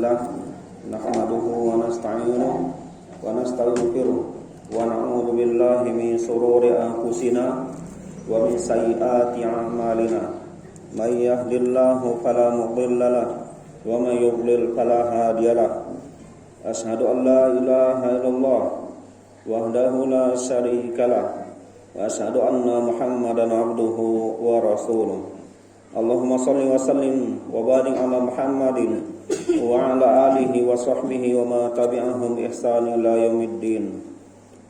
لله نحمده ونستعينه ونستغفره ونعوذ بالله من شرور أنفسنا ومن سيئات أعمالنا من يهد الله فلا مضل له ومن يضلل فلا هادي له أشهد أن لا إله إلا الله وحده لا شريك له وأشهد أن محمدا عبده ورسوله اللهم صل وسلم وبارك على محمد وعلى آله وصحبه وما تبعهم بإحسان إلى يوم الدين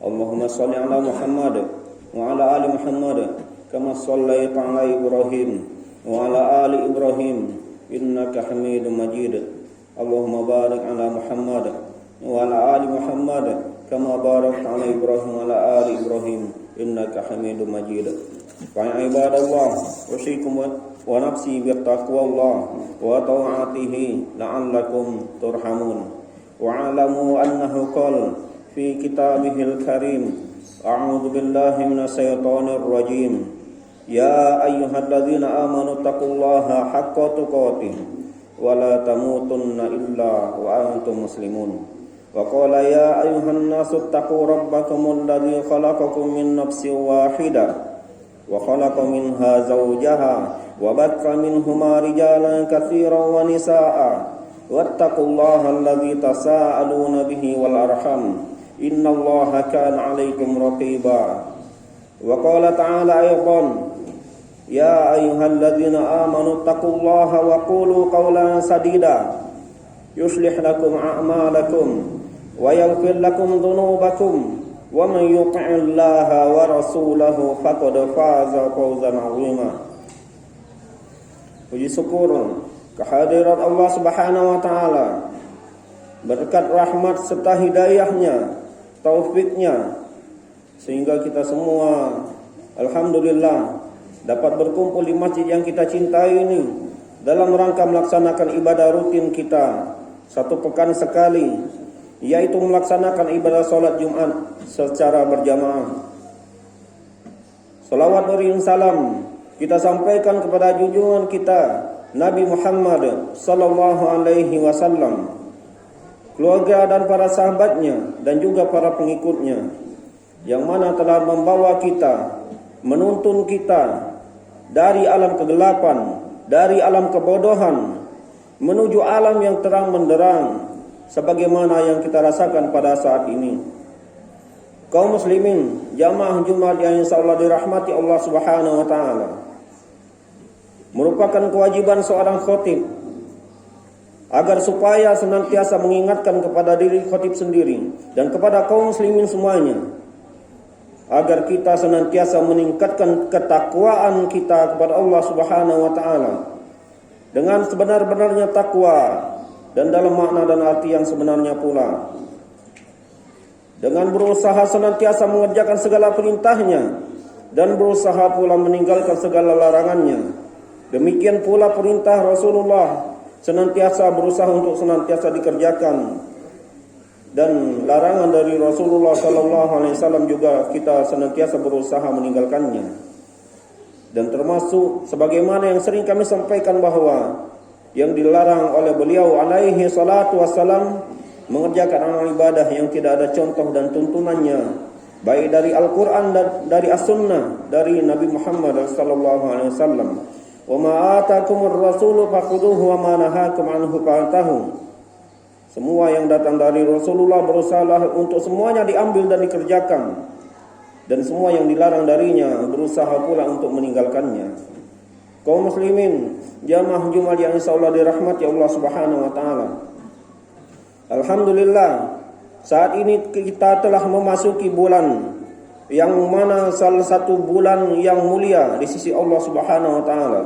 اللهم صل على محمد وعلى آل محمد كما صليت على إبراهيم وعلى آل إبراهيم إنك حميد مجيد اللهم بارك على محمد وعلى آل محمد كما باركت على إبراهيم وعلى آل إبراهيم إنك حميد مجيد فيا عباد الله أوصيكم ونفسي بتقوى الله وطاعته لعلكم ترحمون واعلموا أنه قال في كتابه الكريم أعوذ بالله من الشيطان الرجيم يا أيها الذين آمنوا اتقوا الله حق تقاته ولا تموتن إلا وأنتم مسلمون وقال يا أيها الناس اتقوا ربكم الذي خلقكم من نفس واحدة وخلق منها زوجها وبث منهما رجالا كثيرا ونساء واتقوا الله الذي تساءلون به والأرحام إن الله كان عليكم رقيبا وقال تعالى أيضا يا أيها الذين آمنوا اتقوا الله وقولوا قولا سديدا يصلح لكم أعمالكم ويغفر لكم ذنوبكم ومن يطع الله ورسوله فقد فاز فوزا عظيما. Puji syukur kehadirat Allah Subhanahu wa taala, berkat rahmat serta hidayahnya, taufiknya, sehingga kita semua alhamdulillah dapat berkumpul di masjid yang kita cintai ini dalam rangka melaksanakan ibadah rutin kita satu pekan sekali, yaitu melaksanakan ibadah salat Jumat secara berjamaah. Salawat dan salam kita sampaikan kepada junjungan kita Nabi Muhammad sallallahu alaihi wasallam, keluarga dan para sahabatnya dan juga para pengikutnya, yang mana telah membawa kita, menuntun kita dari alam kegelapan, dari alam kebodohan menuju alam yang terang benderang sebagaimana yang kita rasakan pada saat ini. Kaum muslimin, jamaah Jumat yang insyaallah dirahmati Allah Subhanahu wa taala, merupakan kewajiban seorang khatib agar supaya senantiasa mengingatkan kepada diri khatib sendiri dan kepada kaum muslimin semuanya, agar kita senantiasa meningkatkan ketakwaan kita kepada Allah Subhanahu wa taala dengan sebenar-benarnya takwa dan dalam makna dan arti yang sebenarnya pula, dengan berusaha senantiasa mengerjakan segala perintahnya dan berusaha pula meninggalkan segala larangannya. Demikian pula perintah Rasulullah senantiasa berusaha untuk senantiasa dikerjakan, dan larangan dari Rasulullah sallallahu alaihi wasallam juga kita senantiasa berusaha meninggalkannya. Dan termasuk sebagaimana yang sering kami sampaikan bahwa yang dilarang oleh beliau alaihi salatu wassalam mengerjakan amal ibadah yang tidak ada contoh dan tuntunannya, baik dari Al-Quran dan dari As-Sunnah dari Nabi Muhammad sallallahu alaihi wasallam. Wa ma atakumur rasulu fakhuduhu wa ma nahakum anhu fantahu. Semua yang datang dari Rasulullah berusaha untuk semuanya diambil dan dikerjakan, dan semua yang dilarang darinya berusaha pula untuk meninggalkannya. Kaum muslimin, jamaah Jumat yang insyaallah dirahmati Allah Subhanahu wa taala, alhamdulillah saat ini kita telah memasuki bulan yang mana salah satu bulan yang mulia di sisi Allah Subhanahu wa taala.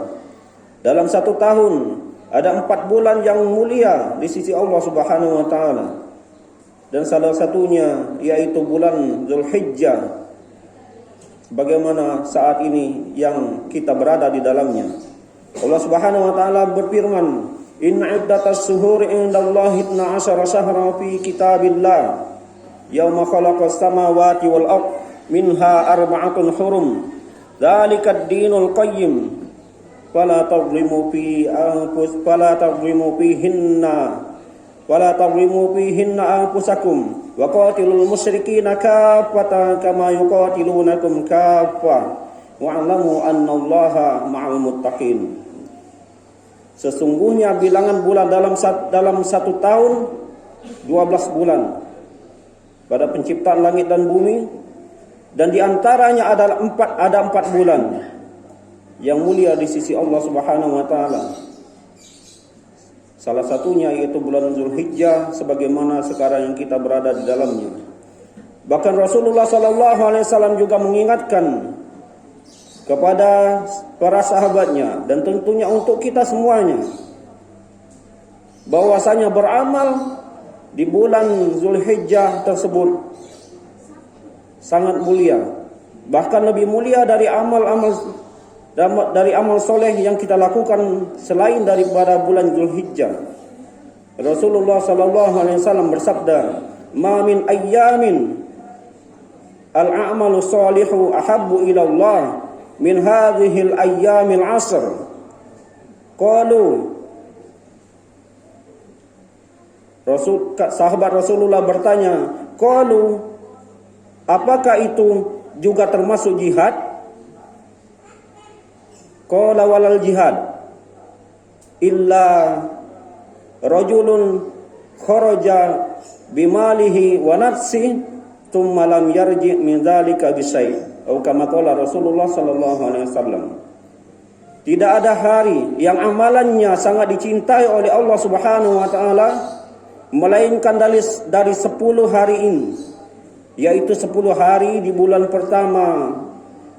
Dalam satu tahun ada 4 bulan yang mulia di sisi Allah Subhanahu wa taala, dan salah satunya yaitu bulan Zulhijjah, bagaimana saat ini yang kita berada di dalamnya. Allah Subhanahu wa taala berfirman, "Inna iddatas syuhuri indallahi 12 syahra fi kitabillah yauma khalaqas samawati wal ardh minha arba'atun hurum dzalikad dinul qayyim fala tadhlimu fihinna wala tadrimu fihinna anfusakum wa qatilul musyrikina kaffatan kama yuqatilunakum kaffah wa'lamu annallaha ma'al muttaqin. Sesungguhnya bilangan bulan dalam satu tahun 12 bulan pada penciptaan langit dan bumi, dan diantaranya ada 4 bulan yang mulia di sisi Allah Subhanahu wa taala. Salah satunya yaitu bulan Zulhijjah sebagaimana sekarang yang kita berada di dalamnya. Bahkan Rasulullah sallallahu alaihi wasallam juga mengingatkan kepada para sahabatnya dan tentunya untuk kita semuanya bahwasanya beramal di bulan Zulhijjah tersebut sangat mulia, bahkan lebih mulia dari amal soleh yang kita lakukan selain daripada bulan Zulhijjah. Rasulullah sallallahu alaihi wasallam bersabda, "Ma min ayyamin al-a'malu shalihu ahabbu ila Allah min hadhihi al-ayyamil 'ashr." Qalu, sahabat Rasulullah bertanya, "Qalu, apakah itu juga termasuk jihad?" Qala walal jihad illa rajulun kharaja bimalihi wa nafsi thumma lam yarji min dzalika bisai', atau kama qala Rasulullah sallallahu alaihi wasallam. Tidak ada hari yang amalannya sangat dicintai oleh Allah Subhanahu wa taala melainkan dari 10 hari ini, yaitu 10 hari di bulan pertama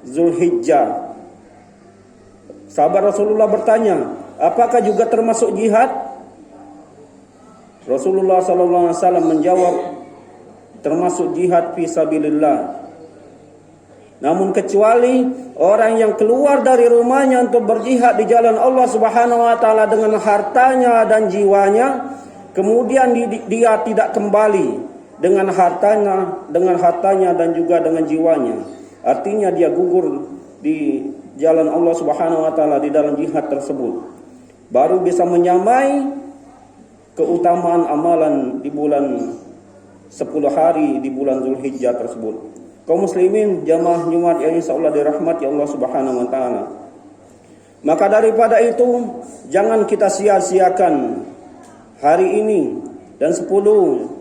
Zulhijjah. Sahabat Rasulullah bertanya, apakah juga termasuk jihad? Rasulullah sallallahu alaihi wasallam menjawab, termasuk jihad fi sabilillah. Namun kecuali orang yang keluar dari rumahnya untuk berjihad di jalan Allah Subhanahu wa taala dengan hartanya dan jiwanya, kemudian dia tidak kembali dengan hartanya dan juga dengan jiwanya. Artinya dia gugur di jalan Allah Subhanahu wa taala di dalam jihad tersebut, baru bisa menyamai keutamaan amalan di bulan 10 hari di bulan Zulhijjah tersebut. Kaum muslimin jamaah Jumat yang insyaallah dirahmati Allah Subhanahu wa taala. Maka daripada itu jangan kita sia-siakan hari ini dan 10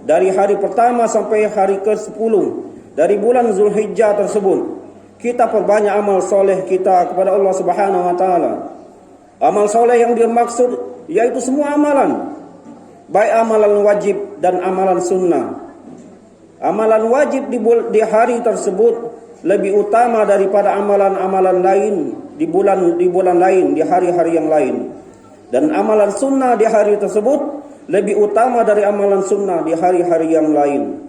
dari hari pertama sampai hari ke-10 dari bulan Zulhijjah tersebut. Kita perbanyak amal soleh kita kepada Allah Subhanahu wa taala. Amal soleh yang dimaksud yaitu semua amalan, baik amalan wajib dan amalan sunnah. Amalan wajib di hari tersebut lebih utama daripada amalan-amalan lain di bulan lain, di hari-hari yang lain. Dan amalan sunnah di hari tersebut lebih utama dari amalan sunnah di hari-hari yang lain.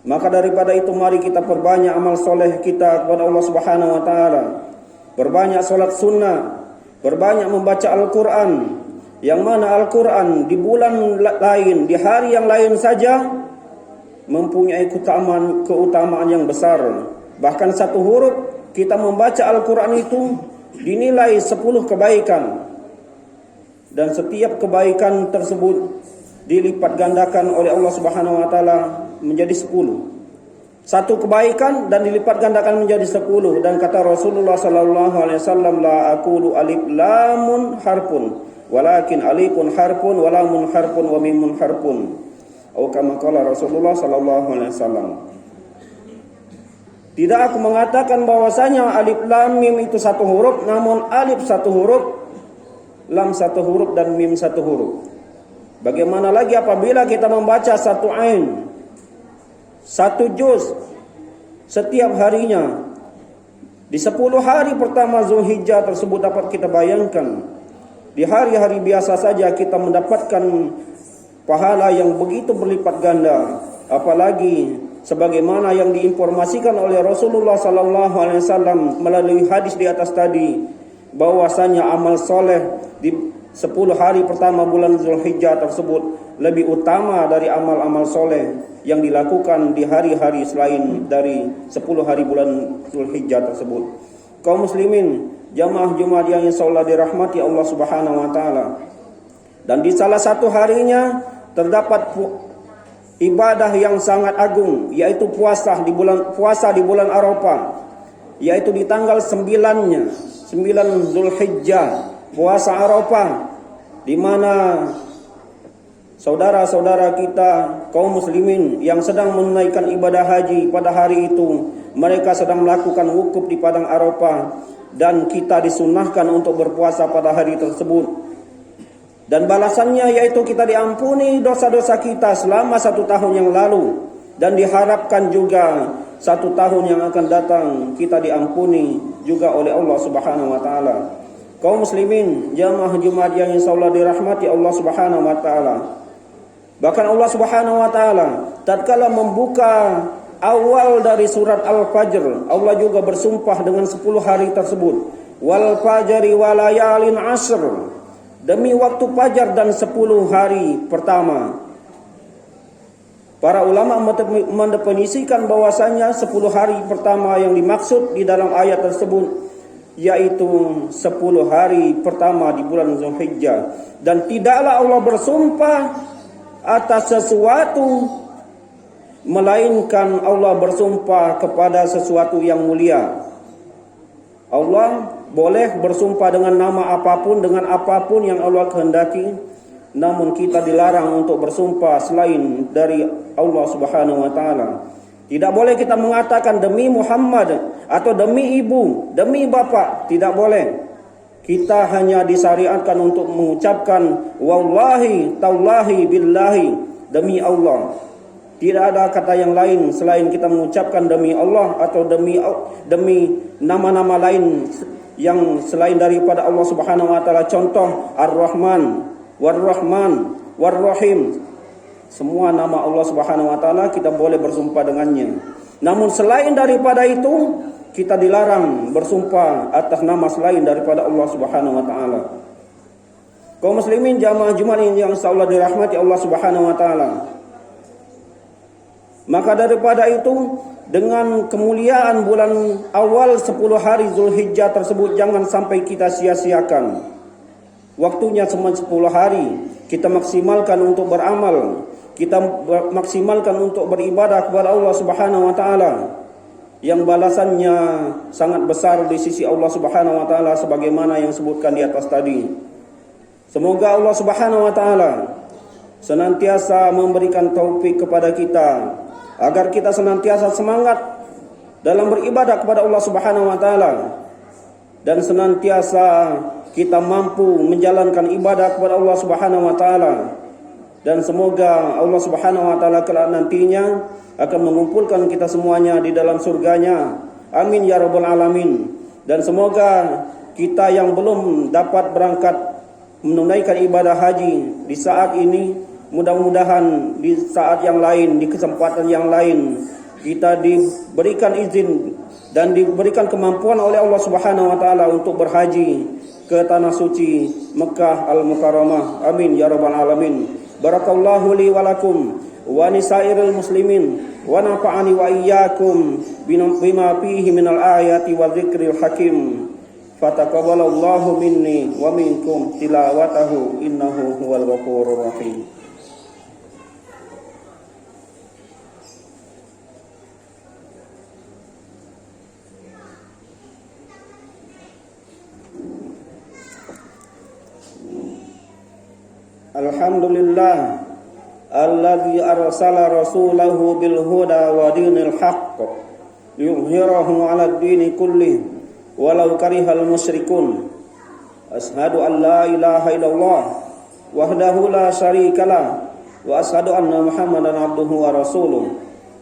Maka daripada itu mari kita perbanyak amal soleh kita kepada Allah Subhanahu wa taala. Berbanyak salat sunnah, berbanyak membaca Al-Qur'an. Yang mana Al-Qur'an di bulan lain, di hari yang lain saja mempunyai keutamaan yang besar. Bahkan satu huruf kita membaca Al-Qur'an itu dinilai 10 kebaikan. Dan setiap kebaikan tersebut dilipat gandakan oleh Allah Subhanahu wa taala menjadi 10. Satu kebaikan dan dilipat gandakan menjadi 10. Dan kata Rasulullah sallallahu alaihi wasallam, la aqulu alif lamun harfun walakin alifun harfun wa lamun harfun wa mimun harfun. Atau kama qala Rasulullah sallallahu alaihi wasallam. Tidak aku mengatakan bahwasanya alif lam mim itu satu huruf, namun alif satu huruf, lam satu huruf dan mim satu huruf. Bagaimana lagi apabila kita membaca satu ain, satu juz setiap harinya di 10 hari pertama Zulhijjah tersebut. Dapat kita bayangkan di hari-hari biasa saja kita mendapatkan pahala yang begitu berlipat ganda, apalagi sebagaimana yang diinformasikan oleh Rasulullah sallallahu alaihi wasallam melalui hadis di atas tadi, bahwasanya amal soleh di 10 hari pertama bulan Zulhijjah tersebut lebih utama dari amal-amal soleh yang dilakukan di hari-hari selain dari 10 hari bulan Zulhijjah tersebut. Kaum muslimin, jamaah Jumat yang insyaallah dirahmati Allah Subhanahu wa taala. Dan di salah satu harinya terdapat ibadah yang sangat agung, yaitu puasa di bulan Arafah, yaitu di tanggal 9 Zulhijjah, puasa Arafah, di mana saudara-saudara kita kaum muslimin yang sedang menunaikan ibadah haji pada hari itu, mereka sedang melakukan wukuf di padang Arafah, dan kita disunnahkan untuk berpuasa pada hari tersebut. Dan balasannya yaitu kita diampuni dosa-dosa kita selama 1 tahun yang lalu, dan diharapkan juga 1 tahun yang akan datang kita diampuni juga oleh Allah Subhanahu wa taala. Kaum muslimin, jamaah Jumat yang insyaallah dirahmati Allah Subhanahu wa taala. Bahkan Allah Subhanahu wa taala tatkala membuka awal dari surat Al-Fajr, Allah juga bersumpah dengan 10 hari tersebut. Wal fajri walayalin ashr. Demi waktu fajar dan 10 hari pertama. Para ulama mendefinisikan bahwasanya 10 hari pertama yang dimaksud di dalam ayat tersebut yaitu 10 hari pertama di bulan Zulhijjah. Dan tidaklah Allah bersumpah atas sesuatu melainkan Allah bersumpah kepada sesuatu yang mulia. Allah boleh bersumpah dengan nama apapun, dengan apapun yang Allah kehendaki, namun kita dilarang untuk bersumpah selain dari Allah Subhanahu wa taala. Tidak boleh kita mengatakan demi Muhammad atau demi ibu, demi bapak, tidak boleh. Kita hanya disyariatkan untuk mengucapkan wallahi, tallahi, billahi, demi Allah. Tidak ada kata yang lain selain kita mengucapkan demi Allah atau demi nama-nama lain yang selain daripada Allah Subhanahu wa taala. Contoh Ar-Rahman, War-Rahman, War-Rahim. Semua nama Allah Subhanahu wa taala kita boleh bersumpah dengannya. Namun selain daripada itu, kita dilarang bersumpah atas nama selain daripada Allah Subhanahu wa taala. Kaum muslimin jamaah Jumat yang insyaallah dirahmati Allah Subhanahu wa taala. Maka daripada itu, dengan kemuliaan bulan awal 10 hari Zulhijjah tersebut, jangan sampai kita sia-siakan. Waktunya cuma 10 hari, kita maksimalkan untuk beramal, kita maksimalkan untuk beribadah kepada Allah Subhanahu wa taala, yang balasannya sangat besar di sisi Allah Subhanahu wa taala sebagaimana yang disebutkan di atas tadi. Semoga Allah Subhanahu wa taala senantiasa memberikan taufik kepada kita agar kita senantiasa semangat dalam beribadah kepada Allah Subhanahu wa taala, dan senantiasa kita mampu menjalankan ibadah kepada Allah Subhanahu wa taala, dan semoga Allah Subhanahu wa taala kelak nantinya akan mengumpulkan kita semuanya di dalam surganya. Amin ya rabbal alamin. Dan semoga kita yang belum dapat berangkat menunaikan ibadah haji di saat ini, mudah-mudahan di saat yang lain, di kesempatan yang lain, kita diberikan izin dan diberikan kemampuan oleh Allah Subhanahu wa taala untuk berhaji ke tanah suci Mekah Al-Mukarramah. Amin ya rabbal alamin. Barakallahu li wa lakum wa nisairil muslimin wa nafa'ani wa iyyakum bima fihi minal ayati wa dzikril hakim. Fataqabbalallahu minni wa minkum tilawatahu innahu huwal ghafurur rahim. Alhamdulillah alladzi arsala rasulahu bil huda wa dinil haqq liyuzhirahu 'alad dini kullih walau karihal musyrikun. Ashhadu an la ilaha illallah wahdahu la syarikalah wa ashhadu anna Muhammadan abduhu wa rasuluh.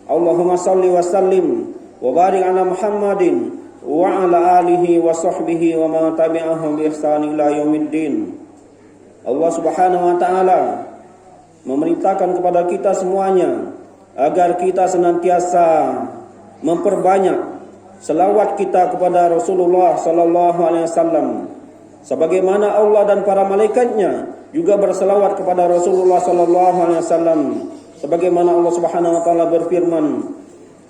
Allahumma shalli wa sallim wa barik ala Muhammadin wa ala alihi wa sahbihi wa man tabi'ahum bi ihsan ila yaumiddin. Allah Subhanahu wa taala memerintahkan kepada kita semuanya agar kita senantiasa memperbanyak selawat kita kepada Rasulullah sallallahu alaihi wasallam, sebagaimana Allah dan para malaikatnya juga berselawat kepada Rasulullah sallallahu alaihi wasallam, sebagaimana Allah Subhanahu wa taala berfirman,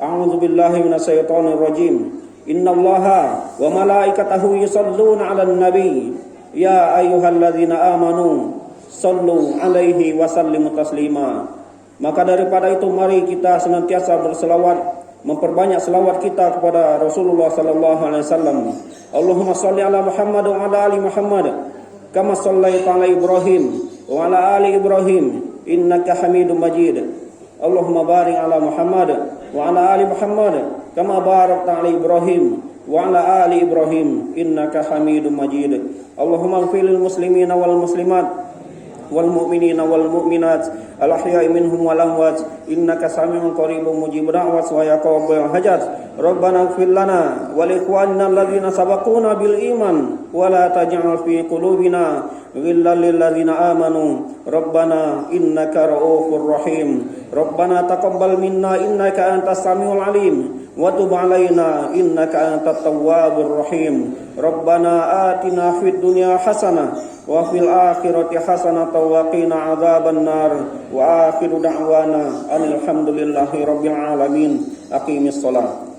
a'udzubillahi minasyaitonir rajim, innallaha wa malaikatahu yusholluna 'alan nabi ya ayyuhalladzina amanu sallu alaihi wa sallimu taslima. Maka daripada itu mari kita senantiasa berselawat, memperbanyak selawat kita kepada Rasulullah sallallahu alaihi wasallam. Allahumma shalli ala Muhammad wa ala ali Muhammad kama shallaita ala Ibrahim wa ala ali Ibrahim innaka Hamidum Majid. Allahumma barik ala Muhammad wa ala ali Muhammad kama barakta ala Ibrahim wa ala ali Ibrahim innaka Hamidum Majid. Allahumma ighfir lil muslimina wal muslimat wal mu'minina wal mu'minat al ahya'i minhum wal amwat innaka sami'un qaribun mujibud da'wat wa ya qawabbal hajat. Rabbana ighfir lana wa li ikhwanina alladhina sabaquna bil iman wa la taj'al fi qulubina ghillan lil ladzina amanu rabbana innaka ra'ufur rahim. Rabbana taqabbal minna innaka antas samiul alim wa tub 'alaina innaka antat tawwabur rahim. Rabbana atina fid dunya hasanah wa fil akhirati hasanah wa qina adzaban nar. Wa akhiru da'wana alhamdulillahi rabbil alamin. Aqimis shalah.